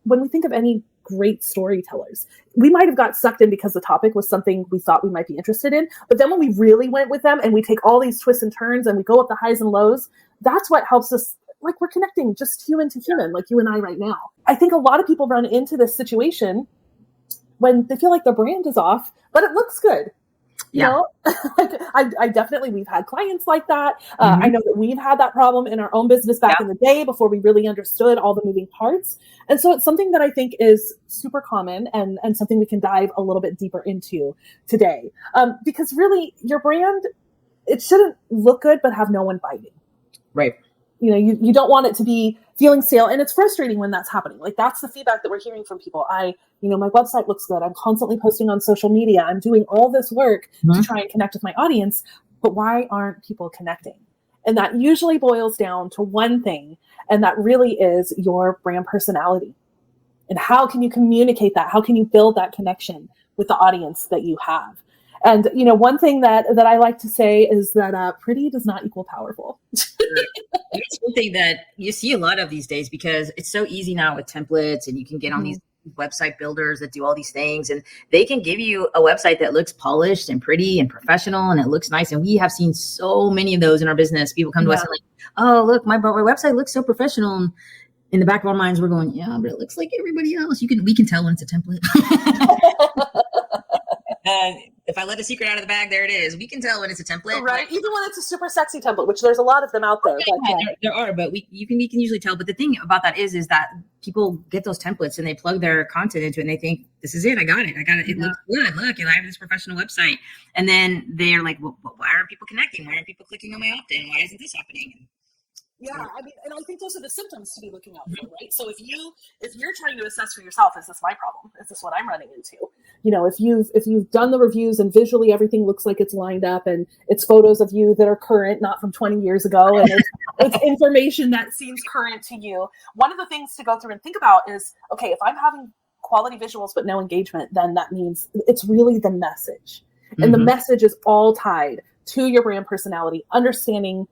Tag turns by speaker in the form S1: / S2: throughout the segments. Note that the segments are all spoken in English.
S1: when we think of any great storytellers, we might have got sucked in because the topic was something we thought we might be interested in. But then when we really went with them and we take all these twists and turns and we go up the highs and lows, that's what helps us. Like, we're connecting just human to human, like you and I right now. I think a lot of people run into this situation when they feel like their brand is off, but it looks good. You know, I definitely, we've had clients like that. I know that we've had that problem in our own business back in the day before we really understood all the moving parts. And so it's something that I think is super common and something we can dive a little bit deeper into today. Because really, your brand, it shouldn't look good, but have no one biting.
S2: Right.
S1: You know, you don't want it to be feeling stale. And it's frustrating when that's happening. Like, that's the feedback that we're hearing from people. My website looks good. I'm constantly posting on social media. I'm doing all this work to try and connect with my audience. But why aren't people connecting? And that usually boils down to one thing. And that really is your brand personality. And how can you communicate that? How can you build that connection with the audience that you have? And, one thing that I like to say is that pretty does not equal powerful.
S2: It's something that you see a lot of these days because it's so easy now with templates, and you can get on these website builders that do all these things, and they can give you a website that looks polished and pretty and professional and it looks nice. And we have seen so many of those in our business. People come to us and like, oh, look, my website looks so professional. And in the back of our minds, we're going, yeah, but it looks like everybody else. We can tell when it's a template. If I let a secret out of the bag, there it is. We can tell when it's a template,
S1: right? Even when it's a super sexy template, which there's a lot of them out there.
S2: There are, but we can usually tell. But the thing about that is that people get those templates and they plug their content into it, and they think, "This is it. I got it. It looks good. Look, I have this professional website." And then they're like, "Well, why aren't people connecting? Why aren't people clicking on my opt-in? Why isn't this happening?"
S1: Yeah, and I think those are the symptoms to be looking out for, right? So if you're trying to assess for yourself, is this my problem? Is this what I'm running into? If you've done the reviews and visually everything looks like it's lined up and it's photos of you that are current, not from 20 years ago, and it's information that seems current to you. One of the things to go through and think about is, okay, if I'm having quality visuals but no engagement, then that means it's really the message. And the message is all tied to your brand personality, understanding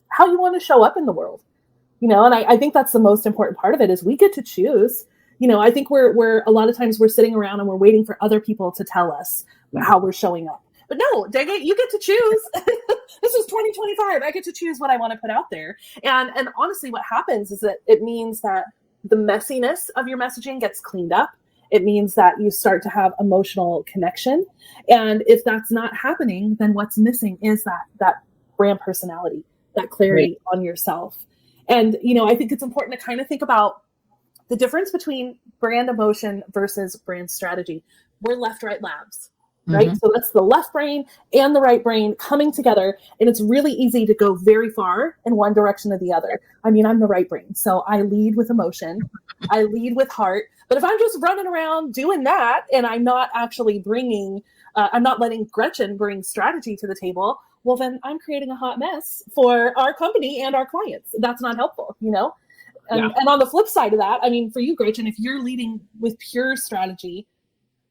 S1: how you want to show up in the world, and I think that's the most important part of it is we get to choose. I think we're a lot of times we're sitting around and we're waiting for other people to tell us how we're showing up. But no, dang it, you get to choose. This is 2025. I get to choose what I want to put out there. And honestly, what happens is that it means that the messiness of your messaging gets cleaned up. It means that you start to have emotional connection. And if that's not happening, then what's missing is that brand personality, that clarity on yourself. And, I think it's important to kind of think about the difference between brand emotion versus brand strategy. We're left-right labs, right? So that's the left brain and the right brain coming together. And it's really easy to go very far in one direction or the other. I mean, I'm the right brain. So I lead with emotion. I lead with heart. But if I'm just running around doing that and I'm not actually I'm not letting Gretchen bring strategy to the table, well, then I'm creating a hot mess for our company and our clients. That's not helpful, And on the flip side of that, I mean, for you, Gretchen, if you're leading with pure strategy,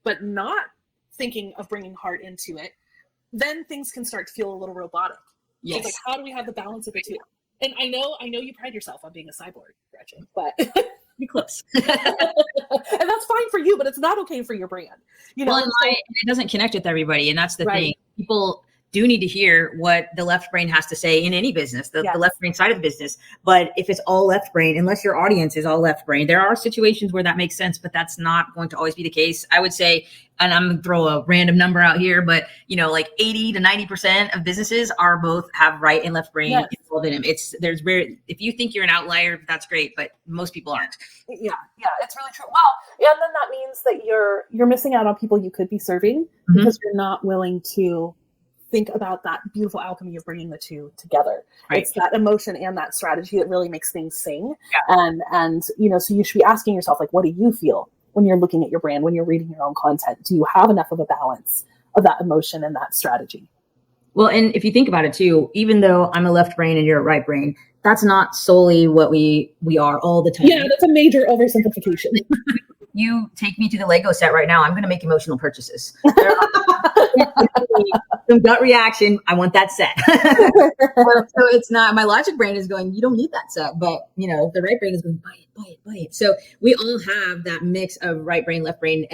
S1: but not thinking of bringing heart into it, then things can start to feel a little robotic. Yes. So it's like, how do we have the balance of the two? And I know you pride yourself on being a cyborg, Gretchen, but
S2: be close.
S1: And that's fine for you, but it's not okay for your brand.
S2: It doesn't connect with everybody. And that's the thing. People do need to hear what the left brain has to say in any business, the left brain side of the business. But if it's all left brain, unless your audience is all left brain, there are situations where that makes sense, but that's not going to always be the case. I would say, and I'm going to throw a random number out here, but like 80 to 90% of businesses have right and left brain involved in them. If you think you're an outlier, that's great, but most people aren't.
S1: Yeah, it's really true. Well, and then that means that you're missing out on people you could be serving because you're not willing to think about that beautiful alchemy of bringing the two together. Right. It's that emotion and that strategy that really makes things sing. Yeah. And so you should be asking yourself, like, what do you feel when you're looking at your brand, when you're reading your own content? Do you have enough of a balance of that emotion and that strategy?
S2: Well, and if you think about it too, even though I'm a left brain and you're a right brain, that's not solely what we are all the time.
S1: Yeah, that's a major oversimplification.
S2: You take me to the Lego set right now, I'm going to make emotional purchases. Some gut reaction. I want that set. So it's not, my logic brain is going, you don't need that set, but the right brain is going, buy it. So we all have that mix of right brain, left brain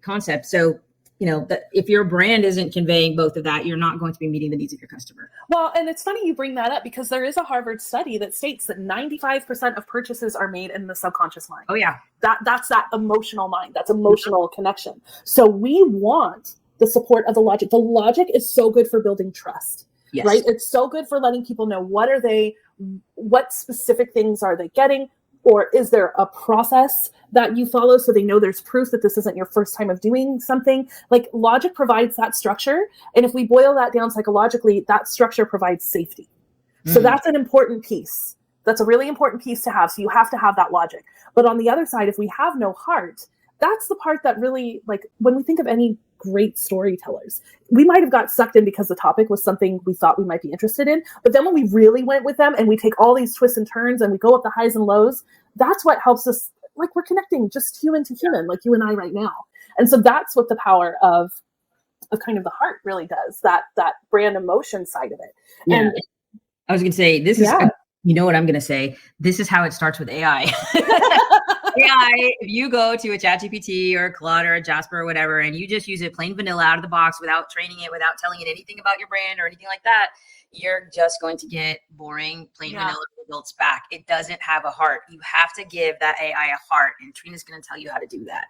S2: concept. So that if your brand isn't conveying both of that, you're not going to be meeting the needs of your customer.
S1: Well, and it's funny you bring that up, because there is a Harvard study that states that 95% of purchases are made in the subconscious mind.
S2: Oh yeah.
S1: That's that emotional mind. That's emotional connection. So we want the support of the logic. The logic is so good for building trust,
S2: yes.
S1: right? It's so good for letting people know what specific things are they getting, or is there a process that you follow so they know there's proof that this isn't your first time of doing something. Like, logic provides that structure. And if we boil that down psychologically, that structure provides safety. So that's an important piece. That's a really important piece to have. So you have to have that logic. But on the other side, if we have no heart, that's the part that really, like, when we think of any great storytellers, we might have got sucked in because the topic was something we thought we might be interested in. But then when we really went with them and we take all these twists and turns and we go up the highs and lows, that's what helps us. Like, we're connecting just human to human, like you and I right now. And so that's what the power of kind of the heart really does, that brand emotion side of it.
S2: Yeah.
S1: And
S2: I was going to say, this is, you know what I'm going to say? This is how it starts with AI. AI, if you go to a ChatGPT or a Claude or a Jasper or whatever, and you just use it plain vanilla out of the box without training it, without telling it anything about your brand or anything like that, you're just going to get boring, plain vanilla results back. It doesn't have a heart. You have to give that AI a heart, and Trina's going to tell you how to do that.